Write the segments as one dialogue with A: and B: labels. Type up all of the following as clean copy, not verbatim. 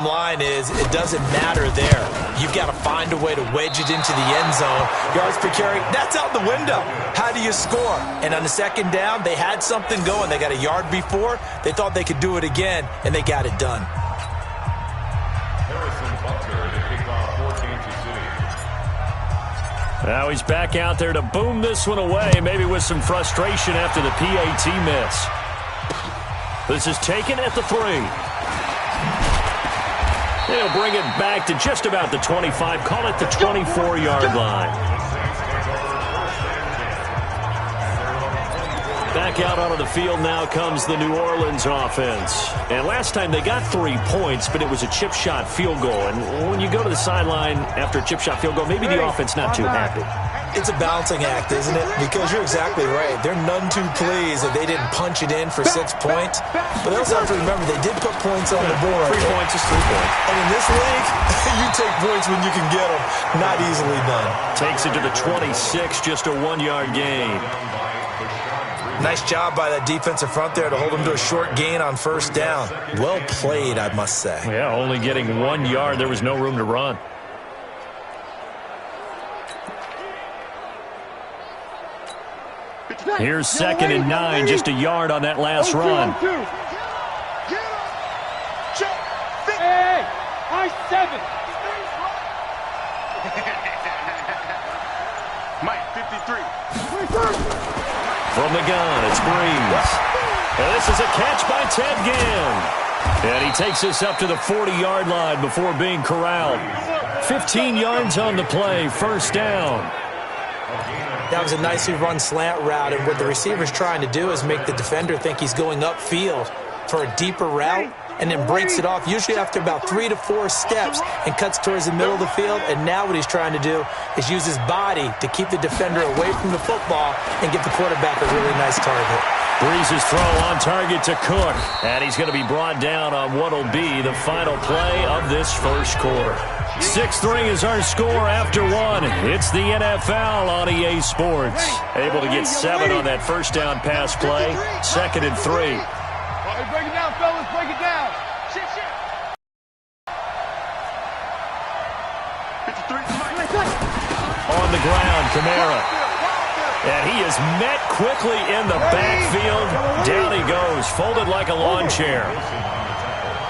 A: Line is it doesn't matter there. You've got to find a way to wedge it into the end zone. Yards per carry, that's out the window. How do you score? And on the second down, they had something going. They got a yard before. They thought they could do it again, and they got it done.
B: Now he's back out there to boom this one away, maybe with some frustration after the PAT miss. This is taken at the 3. They'll bring it back to just about the 25. Call it the 24-yard line. Back out onto the field now comes the New Orleans offense. And last time they got 3 points, but it was a chip shot field goal. And when you go to the sideline after a chip shot field goal, maybe the offense not too happy.
A: It's a balancing act, isn't it? Because you're exactly right. They're none too pleased that they didn't punch it in for 6 points. But they also have to remember they did put points on the board.
B: 3 points is 3 points.
A: And in this league, you take points when you can get them. Not easily done.
B: Takes it to the 26, just a 1-yard gain.
A: Nice job by that defensive front there to hold them to a short gain on first down. Well played, I must say.
B: Yeah, only getting 1 yard. There was no room to run. Here's 2nd and 9, just a yard on that last run.
C: Hey, I-7.
D: Mike, 53.
B: From the gun, it's Breeze. And this is a catch by Ted Ginn. And he takes us up to the 40-yard line before being corralled. 15 yards on the play, first down.
A: That was a nicely run slant route, and what the receiver's trying to do is make the defender think he's going upfield for a deeper route, and then breaks it off, usually after about 3 to 4 steps, and cuts towards the middle of the field. And now what he's trying to do is use his body to keep the defender away from the football and give the quarterback a really nice target.
B: Breeze's throw on target to Cook, and he's going to be brought down on what will be the final play of this first quarter. 6-3 is our score after 1. It's the NFL on EA Sports. Able to get 7 on that first down pass play. 2nd and 3.
C: Hey, break it down, fellas. Break it down. Shit.
B: On the ground, Kamara. And he is met quickly in the backfield. Down he goes, folded like a lawn chair.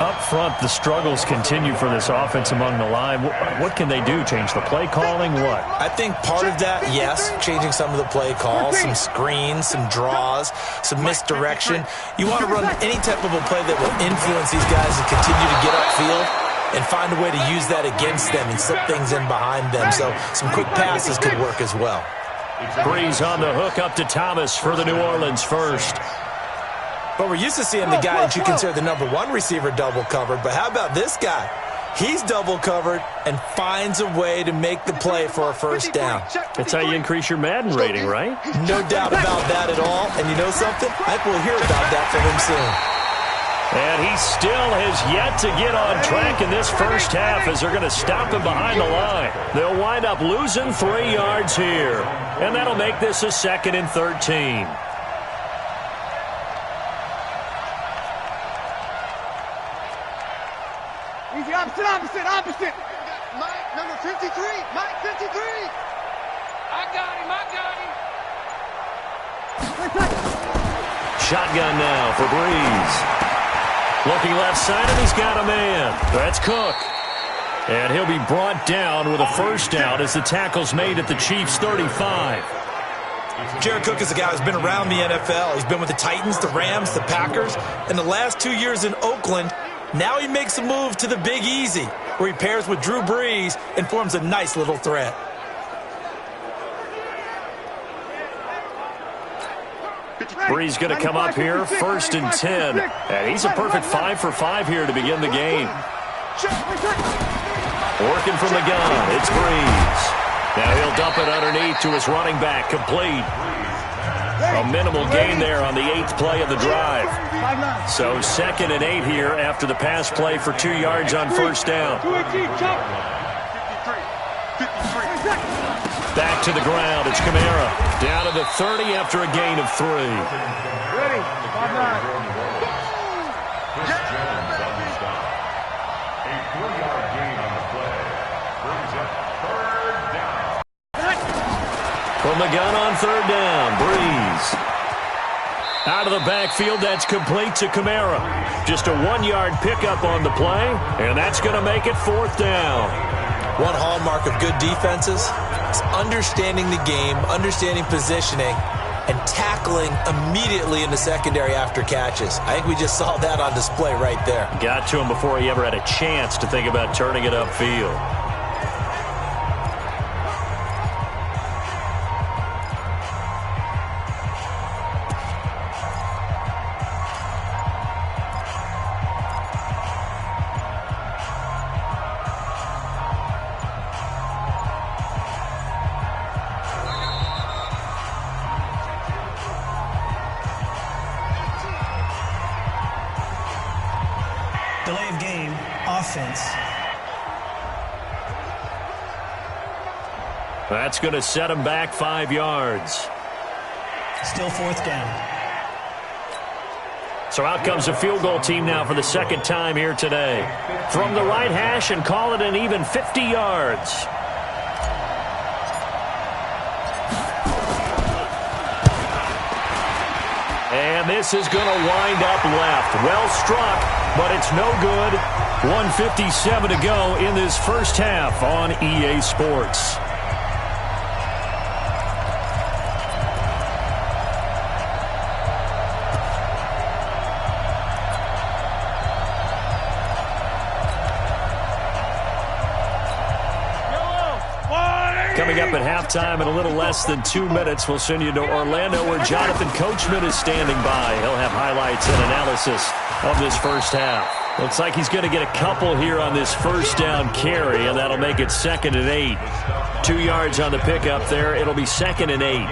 B: Up front, the struggles continue for this offense among the line. What can they do? Change the play calling? What?
A: I think part of that, yes, changing some of the play calls, some screens, some draws, some misdirection. You want to run any type of a play that will influence these guys and continue to get upfield and find a way to use that against them and slip things in behind them. So some quick passes could work as well.
B: Breeze on the hook up to Thomas for the New Orleans first.
A: But we're used to seeing the guy that you consider the number 1 receiver double covered. But how about this guy? He's double covered and finds a way to make the play for a first down.
B: That's how you increase your Madden rating, right?
A: No doubt about that at all. And you know something? I think we'll hear about that from him soon.
B: And he still has yet to get on track in this first half as they're going to stop him behind the line. They'll wind up losing 3 yards here. And that'll make this a 2nd and 13.
C: Easy, opposite.
D: Mike, number 53. Mike, 53.
C: I got him.
B: Shotgun now for Breeze. Looking left side, and he's got a man. That's Cook. And he'll be brought down with a first down as the tackle's made at the Chiefs' 35.
A: Jared Cook is a guy who's been around the NFL. He's been with the Titans, the Rams, the Packers. In the last 2 years in Oakland, now he makes a move to the Big Easy, where he pairs with Drew Brees and forms a nice little threat.
B: Brees going to come up here, 1st and 10. And he's a perfect 5 for 5 here to begin the game. Working from the gun, it's Brees. Now he'll dump it underneath to his running back, complete. A minimal gain there on the 8th play of the drive. So 2nd and 8 here after the pass play for 2 yards on first down. Back to the ground, it's Kamara. Down to the 30 after a gain of 3.
C: Ready, 5-9.
E: 4-yard gain on the play. Brings up 3rd down.
B: From the gun on 3rd down, Breeze. Out of the backfield, that's complete to Kamara. Just a 1-yard pickup on the play, and that's going to make it 4th down.
A: One hallmark of good defenses is understanding the game, understanding positioning, and tackling immediately in the secondary after catches. I think we just saw that on display right there.
B: Got to him before he ever had a chance to think about turning it upfield.
F: Delay of game, offense.
B: That's going to set him back 5 yards.
F: Still 4th down.
B: So out comes a field goal team now for the 2nd time here today. From the right hash and call it an even 50 yards. And this is going to wind up left. Well struck, but it's no good. 1:57 to go in this first half on EA Sports. Coming up at halftime in a little less than 2 minutes, we'll send you to Orlando where Jonathan Coachman is standing by. He'll have highlights and analysis of this first half. Looks like he's going to get a couple here on this first down carry, and that'll make it 2nd and 8. 2 yards on the pickup there. It'll be 2nd and 8.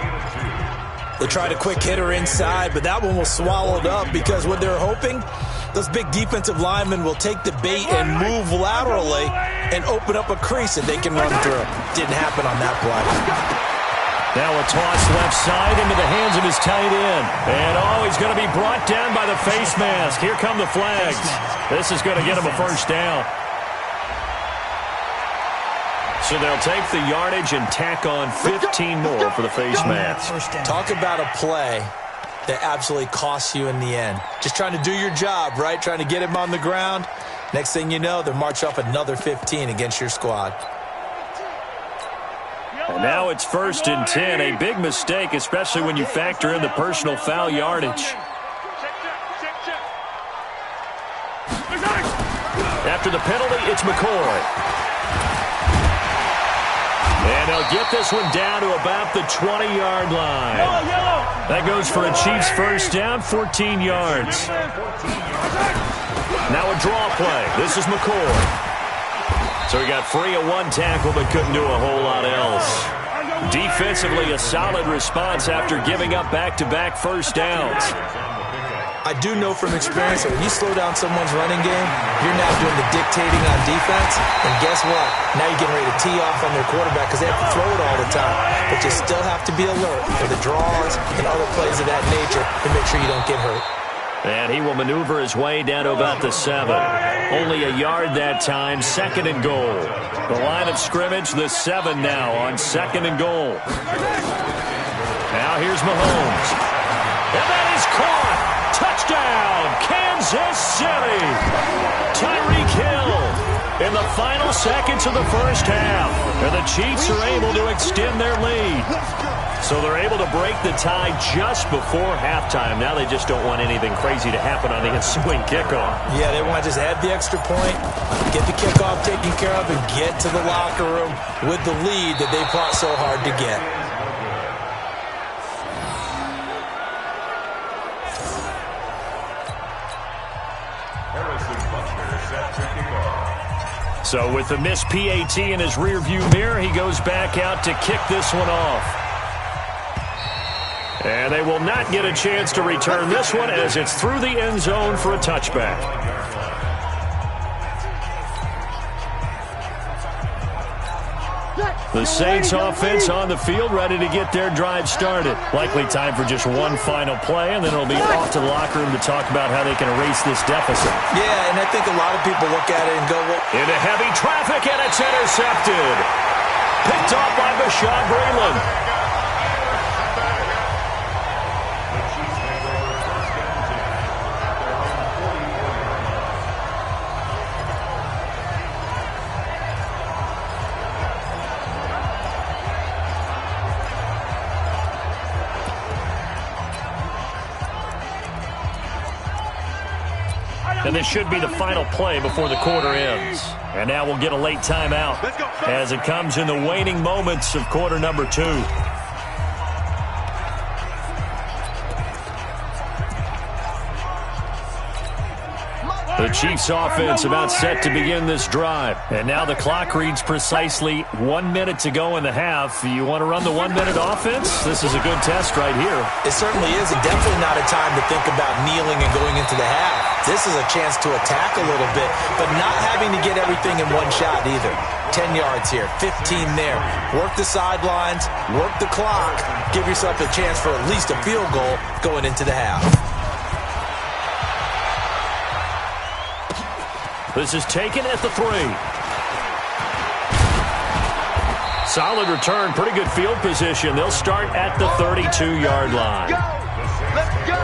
A: They tried a quick hitter inside, but that one was swallowed up because what they're hoping, those big defensive linemen will take the bait and move laterally and open up a crease that they can run through. Didn't happen on that play.
B: Now a toss left side into the hands of his tight end. And he's going to be brought down by the face mask. Here come the flags. This is going to get him a first down. So they'll take the yardage and tack on 15 more for the face mask.
A: Talk about a play that absolutely costs you in the end. Just trying to do your job, right? Trying to get him on the ground. Next thing you know, they'll march off another 15 against your squad.
B: And now it's 1st and 10. A big mistake, especially when you factor in the personal foul yardage. After the penalty, it's McCoy. And they'll get this one down to about the 20-yard line. That goes for a Chiefs first down, 14 yards. Now a draw play. This is McCoy. So he got free of one tackle but couldn't do a whole lot else. Defensively, a solid response after giving up back-to-back first downs.
A: I do know from experience that when you slow down someone's running game, you're now doing the dictating on defense. And guess what? Now you're getting ready to tee off on their quarterback because they have to throw it all the time. But you still have to be alert for the draws and other plays of that nature to make sure you don't get hurt.
B: And he will maneuver his way down to about the 7. Only a yard that time, 2nd and goal. The line of scrimmage, the 7 now on 2nd and goal. Now here's Mahomes. And that is caught. Touchdown, Kansas City. Tyreek Hill in the final seconds of the first half. And the Chiefs are able to extend their lead. So they're able to break the tie just before halftime. Now they just don't want anything crazy to happen on the ensuing kickoff.
A: Yeah, they want to just add the extra point, get the kickoff taken care of, and get to the locker room with the lead that they fought so hard to get.
B: So with the missed PAT in his rearview mirror, he goes back out to kick this one off. And they will not get a chance to return this one as it's through the end zone for a touchback. The Saints offense on the field, ready to get their drive started. Likely time for just one final play, and then it'll be off to the locker room to talk about how they can erase this deficit.
A: Yeah, and I think a lot of people look at it and go, well,
B: into heavy traffic, and it's intercepted. Picked off by Bashaud Breeland. And this should be the final play before the quarter ends. And now we'll get a late timeout as it comes in the waning moments of quarter number 2. The Chiefs offense about set to begin this drive. And now the clock reads precisely 1 minute to go in the half. You want to run the 1 minute offense? This is a good test right here.
A: It certainly is, and definitely not a time to think about kneeling and going into the half. This is a chance to attack a little bit, but not having to get everything in one shot either. 10 yards here, 15 there. Work the sidelines, work the clock. Give yourself a chance for at least a field goal going into the half.
B: This is taken at the 3. Solid return, pretty good field position. They'll start at the 32-yard line.
D: Let's go.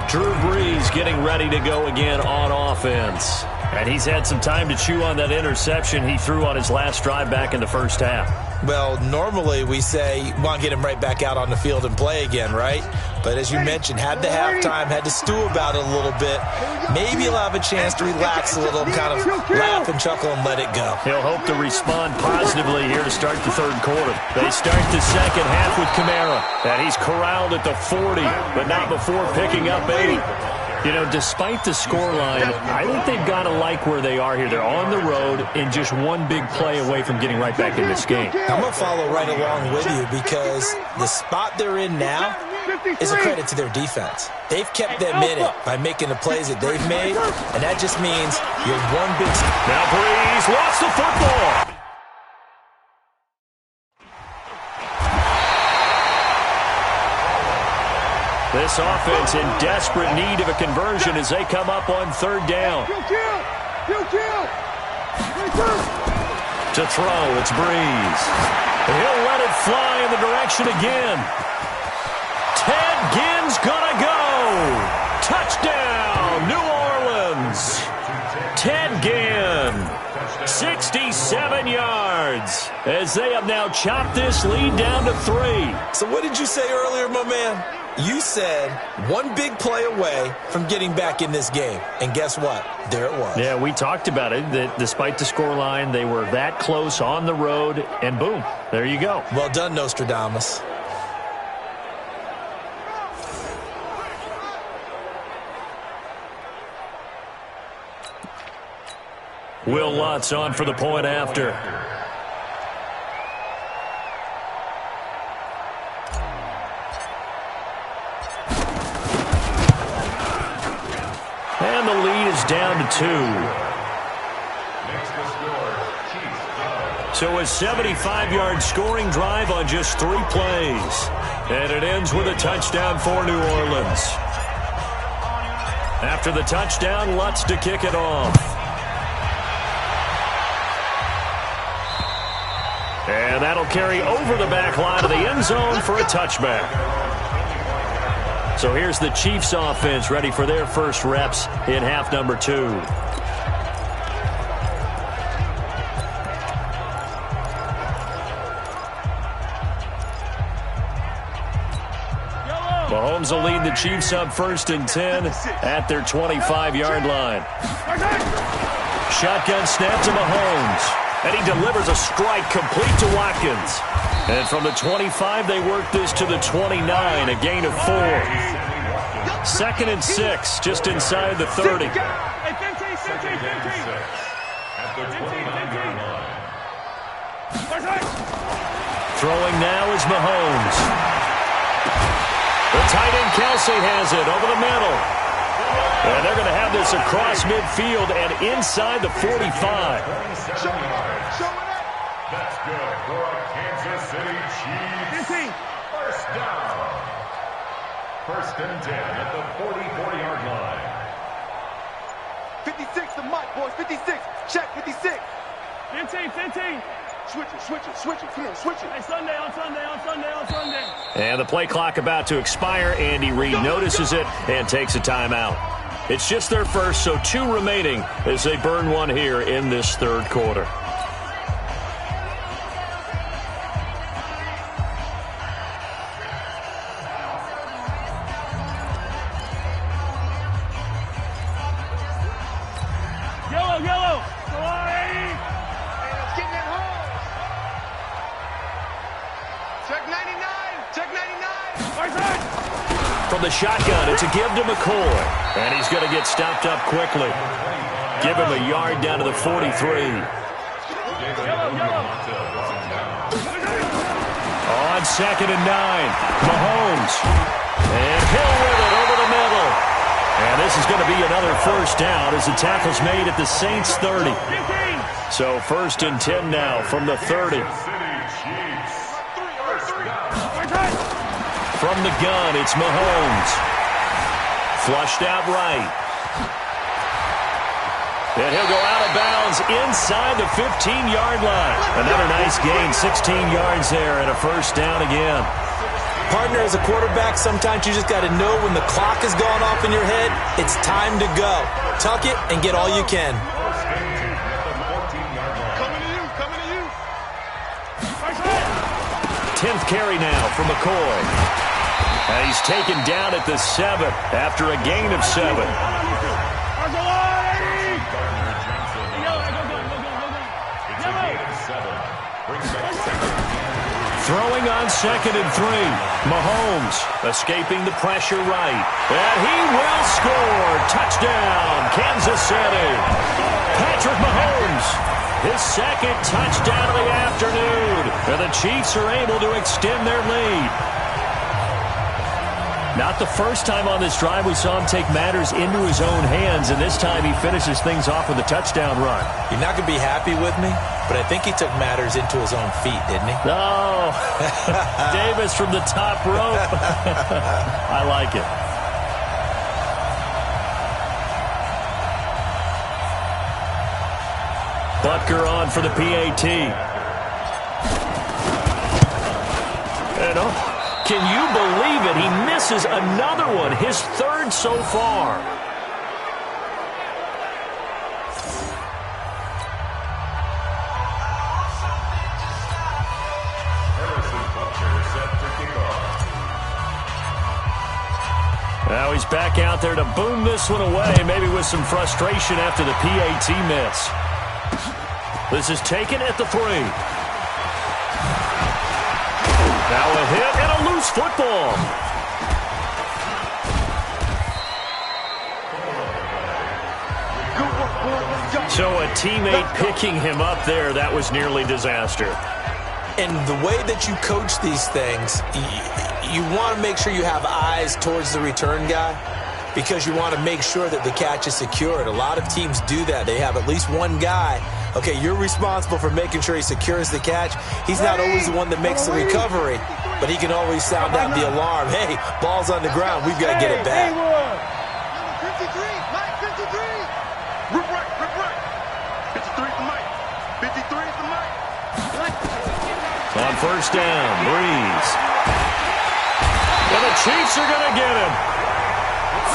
B: Drew Brees getting ready to go again on offense. And he's had some time to chew on that interception he threw on his last drive back in the first half.
A: Well, normally we say, want to get him right back out on the field and play again, right? But as you mentioned, had the halftime, had to stew about it a little bit. Maybe he'll have a chance to relax a little, kind of laugh and chuckle and let it go.
B: He'll hope to respond positively here to start the third quarter. They start the second half with Kamara. And he's corralled at the 40, but not before picking up 8. You know, despite the scoreline, I think they've got to like where they are here. They're on the road and just one big play away from getting right back in this game.
A: I'm going to follow right along with you because the spot they're in now is a credit to their defense. They've kept them in it by making the plays that they've made, and that just means you're one big...
B: Now Brees lost the football. This offense in desperate need of a conversion as they come up on third down. To throw, it's Brees. He'll let it fly in the direction again. Ted Ginn's gonna go. Touchdown, New Orleans. Ted Ginn, 67 yards, as they have now chopped this lead down to 3.
A: So what did you say earlier, my man? You said one big play away from getting back in this game. And guess what? There it was.
B: Yeah, we talked about it, that despite the scoreline, they were that close on the road, and boom, there you go.
A: Well done, Nostradamus.
B: Will Lutz on for the point after. And the lead is down to 2. So a 75-yard scoring drive on just 3 plays. And it ends with a touchdown for New Orleans. After the touchdown, Lutz to kick it off. And that'll carry over the back line of the end zone for a touchback. So here's the Chiefs offense ready for their first reps in half number 2. Mahomes will lead the Chiefs up 1st and 10 at their 25-yard line. Shotgun snap to Mahomes. And he delivers a strike complete to Watkins. And from the 25, they work this to the 29, a gain of 4. 2nd and 6, just inside the 30. Throwing now is Mahomes. The tight end Kelsey has it over the middle. And they're going to have this across midfield and inside the 45.
E: Show it up. That's good for a Kansas City Chiefs. First down. First and 10 at the 44-yard line.
D: 56 to Mike, boys. 56. Check, 56.
C: 15.
D: Switch it. Come on, switch it.
C: Hey, Sunday.
B: And the play clock about to expire. Andy Reid notices it and takes a timeout. It's just their first, so 2 remaining as they burn one here in this third quarter.
C: Yellow.
D: Let's get that home. Check 99.
B: From the shotgun, it's a give to McCoy. And he's going to get stopped up quickly. Give him a yard down to the 43. On second and 9, Mahomes. And Hill with it over the middle. And this is going to be another first down as the tackle's made at the Saints 30. So first and 10 now from the 30. From the gun, it's Mahomes. Flushed out right. And he'll go out of bounds inside the 15-yard line. Another nice gain, 16 yards there, and a first down again.
A: Partner, as a quarterback, sometimes you just got to know when the clock has gone off in your head, it's time to go. Tuck it and get all you can.
D: Coming to you.
B: 10th carry now for McCoy. And he's taken down at the 7 after a gain of 7. Throwing on second and 3. Mahomes escaping the pressure right. And he will score. Touchdown, Kansas City. Patrick Mahomes, his second touchdown of the afternoon. And the Chiefs are able to extend their lead. Not the first time on this drive we saw him take matters into his own hands, and this time he finishes things off with a touchdown run.
A: You're not going to be happy with me, but I think he took matters into his own feet, didn't he?
B: Oh, Davis from the top rope. I like it. Butker on for the PAT. And can you believe it? He misses another one, his third so far. Now he's back out there to boom this one away, maybe with some frustration after the PAT miss. This is taken at the 3. Now a hit and a loose football. So a teammate picking him up there, that was nearly disaster.
A: And the way that you coach these things, you want to make sure you have eyes towards the return guy because you want to make sure that the catch is secured. A lot of teams do that. They have at least one guy. Okay, you're responsible for making sure he secures the catch. He's not always the one that makes the recovery, but he can always sound out the alarm. Hey, ball's on the ground. We've got to get it back.
D: 53, Mike, 53. Rip right. 53 for Mike. 53 for Mike.
B: On first down, Breeze. And the Chiefs are going to get him.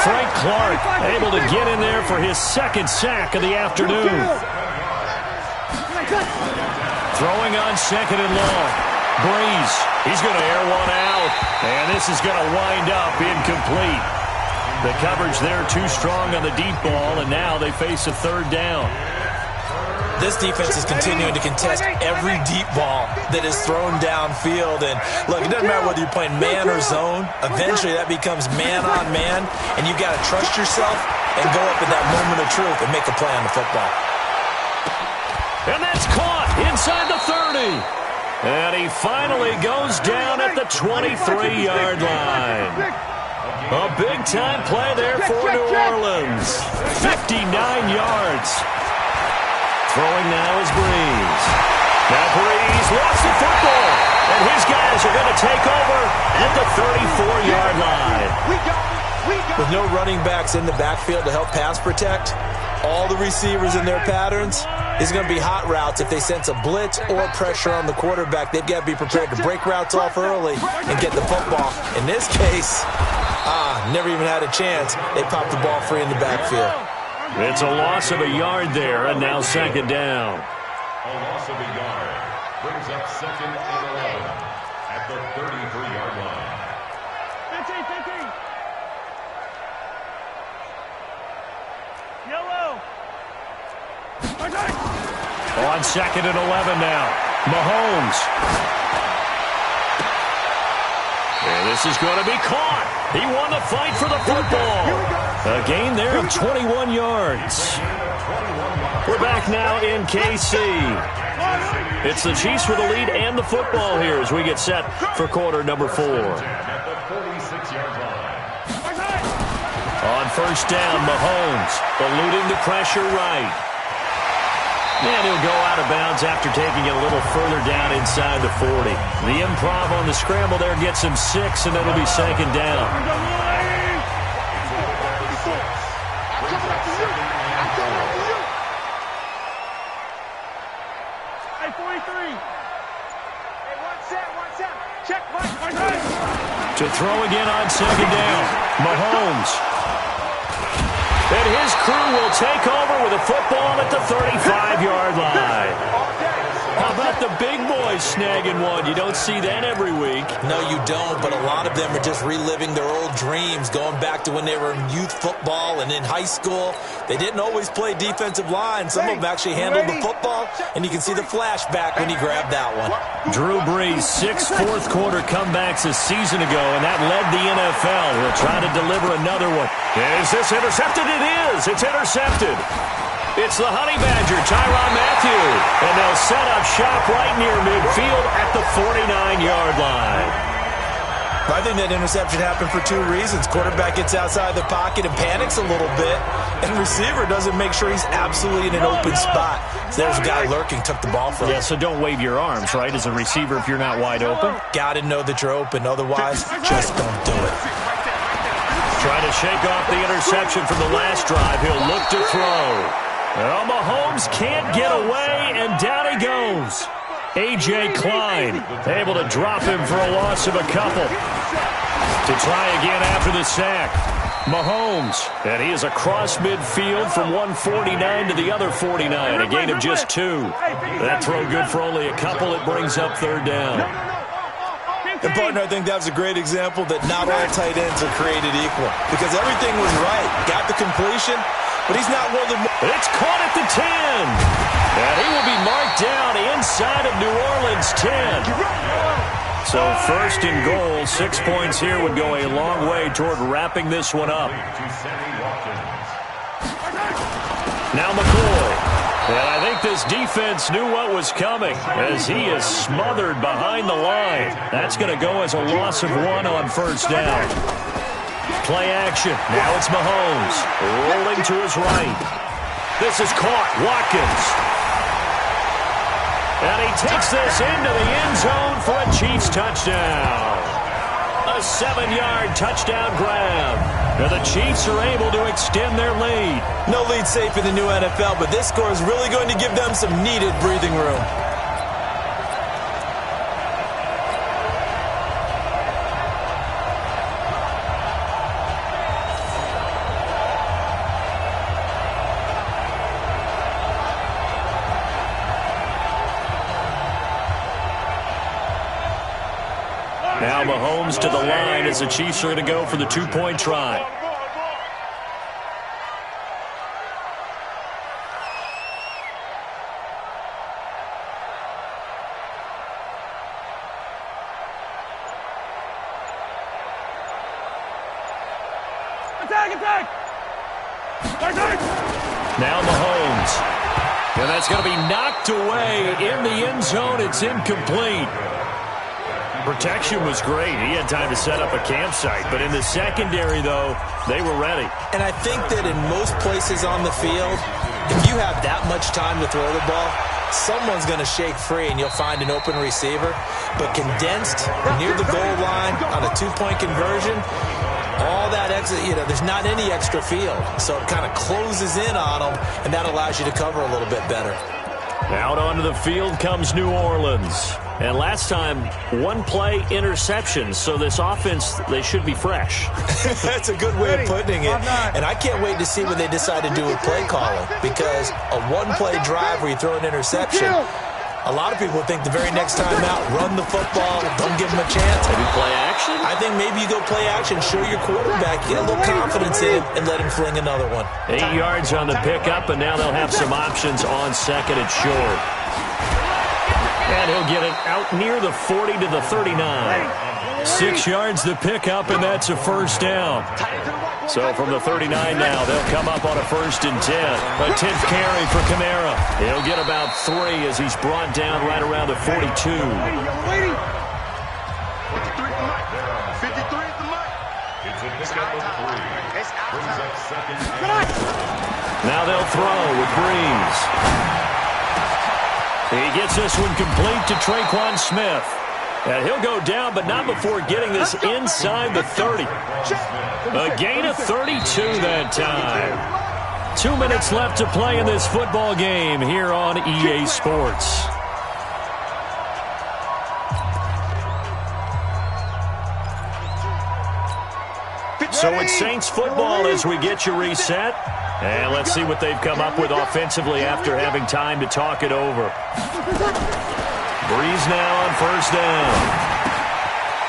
B: Frank Clark able to get in there for his second sack of the afternoon. Throwing on second and long. Breeze, he's going to air one out. And this is going to wind up incomplete. The coverage there too strong on the deep ball, and now they face a third down.
A: This defense is continuing to contest every deep ball that is thrown downfield. And look, it doesn't matter whether you're playing man or zone. Eventually that becomes man on man, and you've got to trust yourself and go up in that moment of truth and make a play on the football.
B: And that's caught inside the 30. And he finally goes down at the 23-yard line. A big-time play there for New Orleans. 59 yards. Throwing now is Breeze. Now Breeze lost the football. And his guys are going to take over at the 34-yard line.
A: With no running backs in the backfield to help pass protect, all the receivers in their patterns, is going to be hot routes. If they sense a blitz or pressure on the quarterback, they've got to be prepared to break routes off early and get the football. In this case, never even had a chance. They popped the ball free in the backfield.
B: It's a loss of a yard there, and now second down.
E: A loss of a yard brings up second and 11 at the 33-yard line.
C: 15. Yellow.
B: On second and 11 now. Mahomes. And this is going to be caught. He won the fight for the football. A gain there of 21 yards. We're back now in KC. It's the Chiefs with the lead and the football here as we get set for quarter number 4. On first down, Mahomes eluding the pressure right. And he'll go out of bounds after taking it a little further down inside the 40. The improv on the scramble there gets him 6, and it'll be second down.
C: Hey, 43. Hey, one set. Check,
B: To throw again on second down, Mahomes. And his crew will take over with a football at the 35-yard line. How about the big boys snagging one? You don't see that every week.
A: No, you don't, but a lot of them are just reliving their old dreams, going back to when they were in youth football and in high school. They didn't always play defensive line. Some of them actually handled the football, and you can see the flashback when he grabbed that one.
B: Drew Brees, 6 fourth-quarter comebacks a season ago, and that led the NFL. He'll try to deliver another one. Is this intercepted? It is. It's intercepted. It's the Honey Badger, Tyrann Mathieu. And they'll set up shop right near midfield at the 49-yard line.
A: I think that interception happened for 2 reasons. Quarterback gets outside the pocket and panics a little bit, and receiver doesn't make sure he's absolutely in an open spot. So there's a guy lurking, took the ball from him.
B: Yeah, so don't wave your arms, right, as a receiver if you're not wide open?
A: Got to know that you're open. Otherwise, just don't do it.
B: Trying to shake off the interception from the last drive. He'll look to throw. Well, Mahomes can't get away, and down he goes. A.J. Klein able to drop him for a loss of a couple. To try again after the sack. Mahomes, and he is across midfield from 149 to the other 49, a gain of just 2. That throw good for only a couple. It brings up third down.
A: And, partner, I think that was a great example that not all tight ends are created equal, because everything was right. Got the completion, but he's not one of the...
B: It's caught at the 10. And he will be marked down inside of New Orleans 10. So first and goal, 6 points here would go a long way toward wrapping this one up. Now McCoy. And I think this defense knew what was coming as he is smothered behind the line. That's going to go as a loss of 1 on first down. Play action. Now it's Mahomes. Rolling to his right. This is caught. Watkins. And he takes this into the end zone for a Chiefs touchdown. A 7-yard touchdown grab. And the Chiefs are able to extend their lead.
A: No lead safe in the new NFL, but this score is really going to give them some needed breathing room.
B: Now Mahomes to the line as the Chiefs are going to go for the 2-point try.
C: Attack!
B: Now Mahomes. And that's going to be knocked away in the end zone. It's incomplete. Protection was great. He had time to set up a campsite. But in the secondary, though, they were ready.
A: And I think that in most places on the field, if you have that much time to throw the ball, someone's going to shake free and you'll find an open receiver. But condensed near the goal line on a two-point conversion, all that extra, there's not any extra field. So it kind of closes in on them, and that allows you to cover a little bit better.
B: Out onto the field comes New Orleans. And last time, one-play interception. So this offense, they should be fresh.
A: That's a good way of putting it. And I can't wait to see what they decide to do with play calling. Because a one-play drive where you throw an interception, a lot of people think the very next time out, run the football, don't give them a chance.
B: Maybe play action?
A: I think maybe you go play action, show your quarterback, get a little confidence in him, and let him fling another one.
B: 8 yards on the pickup, and now they'll have some options on second and short. And he'll get it out near the 40 to the 39. 6 yards the pickup, and that's a first down. So from the 39 now, they'll come up on a 1st and 10. A 10th carry for Kamara. He'll get about 3 as he's brought down right around the 42.
D: 53 is the mic. 53 is the mic.
E: It's a pickup of 3. Brings up second and
B: Now they'll throw with Breeze. He gets this one complete to Traquan Smith. And he'll go down, but not before getting this inside the 30. A gain of 32 that time. 2 minutes left to play in this football game here on EA Sports. So it's Saints football as we get you reset. And let's see what they've come up with offensively after having time to talk it over. Breeze now on 1st down.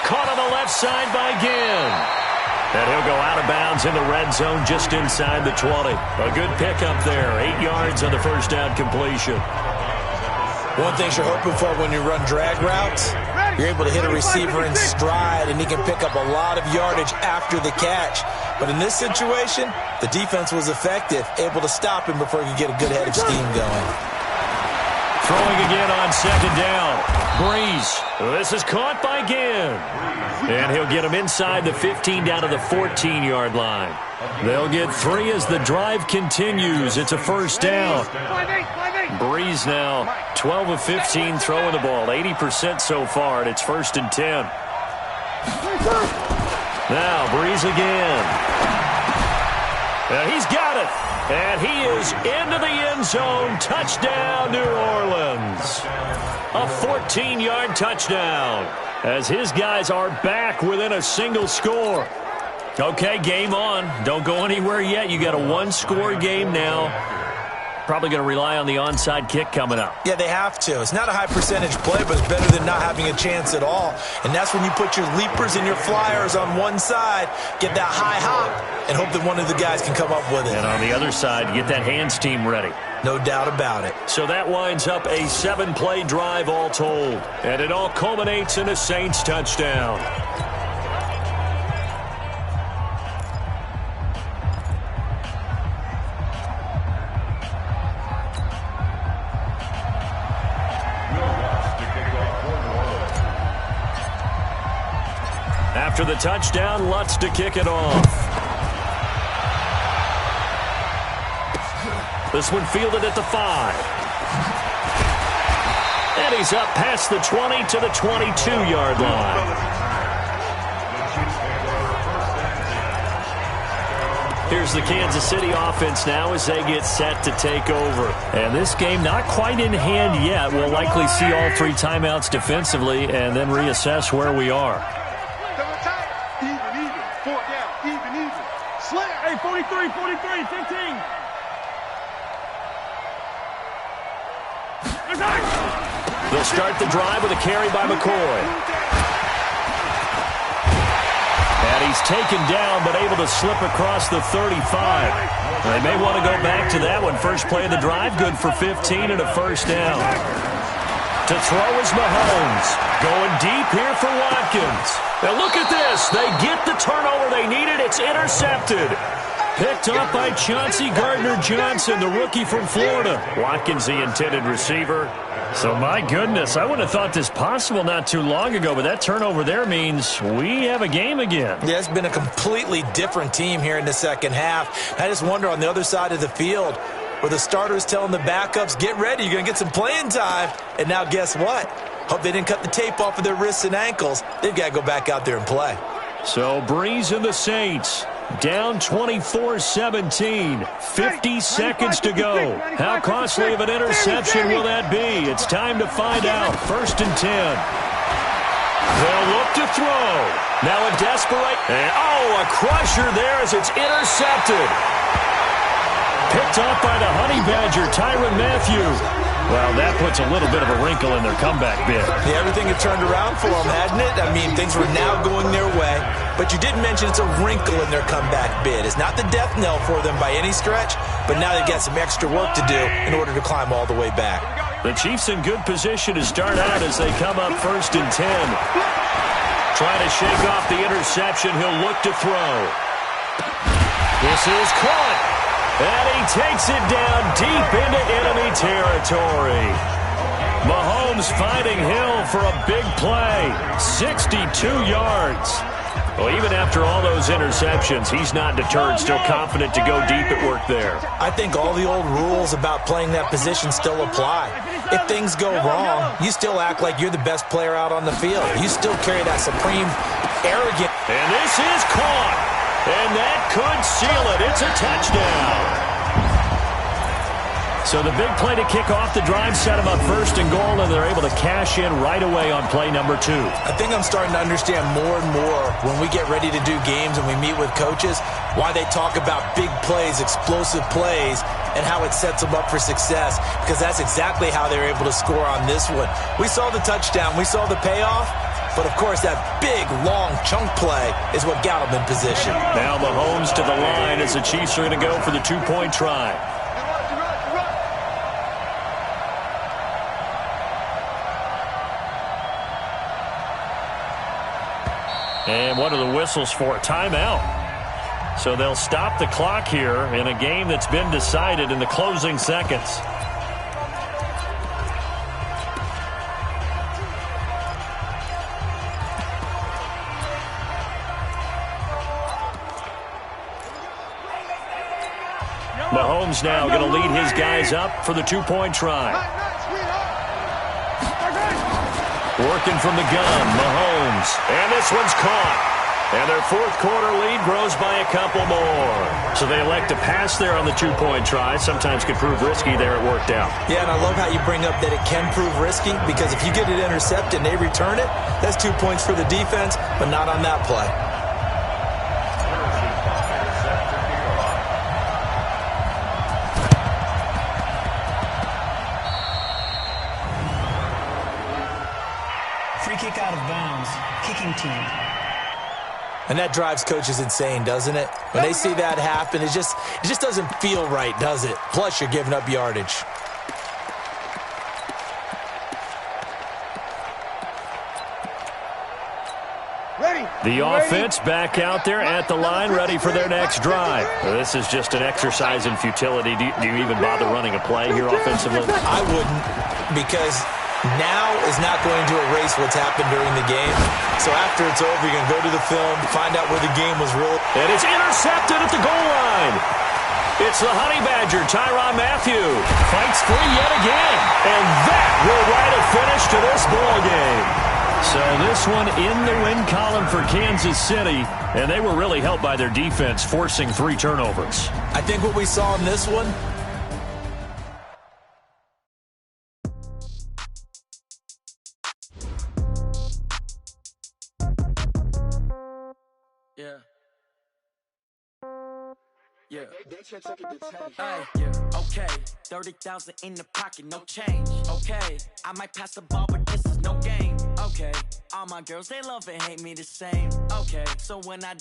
B: Caught on the left side by Ginn. And he'll go out of bounds in the red zone just inside the 20. A good pickup there. 8 yards on the 1st down completion.
A: One thing you're hoping for when you run drag routes, you're able to hit a receiver in stride, and he can pick up a lot of yardage after the catch. But in this situation, the defense was effective, able to stop him before he could get a good head of steam going.
B: Throwing again on 2nd down. Breeze. This is caught by Ginn. And he'll get him inside the 15 down to the 14-yard line. They'll get 3 as the drive continues. It's a 1st down. Breeze now 12 of 15 throwing the ball. 80% so far, and it's 1st and 10. Now Breeze again. He's got it. And he is into the end zone. Touchdown, New Orleans. A 14-yard touchdown as his guys are back within a single score. Okay, game on. Don't go anywhere yet. You got a one-score game now. Probably going to rely on the onside kick coming up.
A: Yeah, they have to. It's not a high percentage play, but it's better than not having a chance at all. And that's when you put your leapers and your flyers on one side, get that high hop, and hope that one of the guys can come up with it.
B: And on the other side, get that hands team ready.
A: No doubt about it.
B: So that winds up a 7-play drive all told. And it all culminates in a Saints touchdown. After the touchdown, Lutz to kick it off. This one fielded at the 5. And he's up past the 20 to the 22-yard line. Here's the Kansas City offense now as they get set to take over. And this game not quite in hand yet. We'll likely see all 3 timeouts defensively and then reassess where we are.
C: Even. 4 down. Even. Slam. Hey, 43, 15.
B: They'll start the drive with a carry by McCoy. And he's taken down, but able to slip across the 35. They may want to go back to that one. First play of the drive, good for 15 and a 1st down. To throw is Mahomes. Going deep here for Watkins. Now look at this. They get the turnover they needed. It's intercepted. Picked up by Chauncey Gardner-Johnson, the rookie from Florida. Watkins, the intended receiver. So, my goodness, I wouldn't have thought this possible not too long ago, but that turnover there means we have a game again.
A: Yeah, it's been a completely different team here in the second half. I just wonder on the other side of the field, where the starters telling the backups, get ready, you're going to get some playing time. And now guess what? Hope they didn't cut the tape off of their wrists and ankles. They've got to go back out there and play.
B: So Breeze and the Saints down 24-17. 50 seconds to go. How costly of an interception will that be? It's time to find out. 1st and 10. They'll look to throw. Now a desperation. Oh, a crusher there as it's intercepted. Picked off by the Honey Badger, Tyrann Mathieu. Well, that puts a little bit of a wrinkle in their comeback bid.
A: Yeah, everything had turned around for them, hadn't it? I mean, things were now going their way. But you did mention it's a wrinkle in their comeback bid. It's not the death knell for them by any stretch, but now they've got some extra work to do in order to climb all the way back.
B: The Chiefs in good position to start out as they come up 1st and 10. Trying to shake off the interception. He'll look to throw. This is caught. And he takes it down deep into enemy territory. Mahomes finding Hill for a big play. 62 yards. Well, even after all those interceptions, he's not deterred, still confident to go deep at work there.
A: I think all the old rules about playing that position still apply. If things go wrong, you still act like you're the best player out on the field. You still carry that supreme arrogance.
B: And this is caught. And that could seal it. It's a touchdown. So the big play to kick off the drive set them up 1st and goal, and they're able to cash in right away on play number 2.
A: I think I'm starting to understand more and more when we get ready to do games and we meet with coaches why they talk about big plays, explosive plays, and how it sets them up for success, because that's exactly how they're able to score on this one. We saw the touchdown. We saw the payoff. But, of course, that big, long chunk play is what got them in position.
B: Now Mahomes to the line as the Chiefs are going to go for the 2-point try. And what are the whistles for? Timeout. So they'll stop the clock here in a game that's been decided in the closing seconds. Mahomes now going to lead his guys up for the 2-point try. Working from the gun, Mahomes. And this one's caught. And their 4th quarter lead grows by a couple more. So they elect to pass there on the 2-point try. Sometimes could prove risky there. It worked out.
A: Yeah, and I love how you bring up that it can prove risky, because if you get it intercepted and they return it, that's 2 points for the defense, but not on that play.
F: Free kick out of bounds. Kicking team.
A: And that drives coaches insane, doesn't it? When they see that happen, it just doesn't feel right, does it? Plus, you're giving up yardage.
B: The offense back out there at the line, ready for their next drive. This is just an exercise in futility. Do you even bother running a play here offensively?
A: I wouldn't, because now is not going to erase what's happened during the game. So after it's over, you're going to go to the film, find out where the game was really.
B: And it's intercepted at the goal line. It's the Honey Badger, Tyrann Mathieu. Fights free yet again. And that will write a finish to this ball game. So this one in the win column for Kansas City. And they were really helped by their defense, forcing 3 turnovers.
A: I think what we saw in this one,
G: Yeah. Okay. 30,000 in the pocket, no change. Okay. I might pass the ball, but this is no game. Okay. All my girls, they love and hate me the same. Okay. So when I die.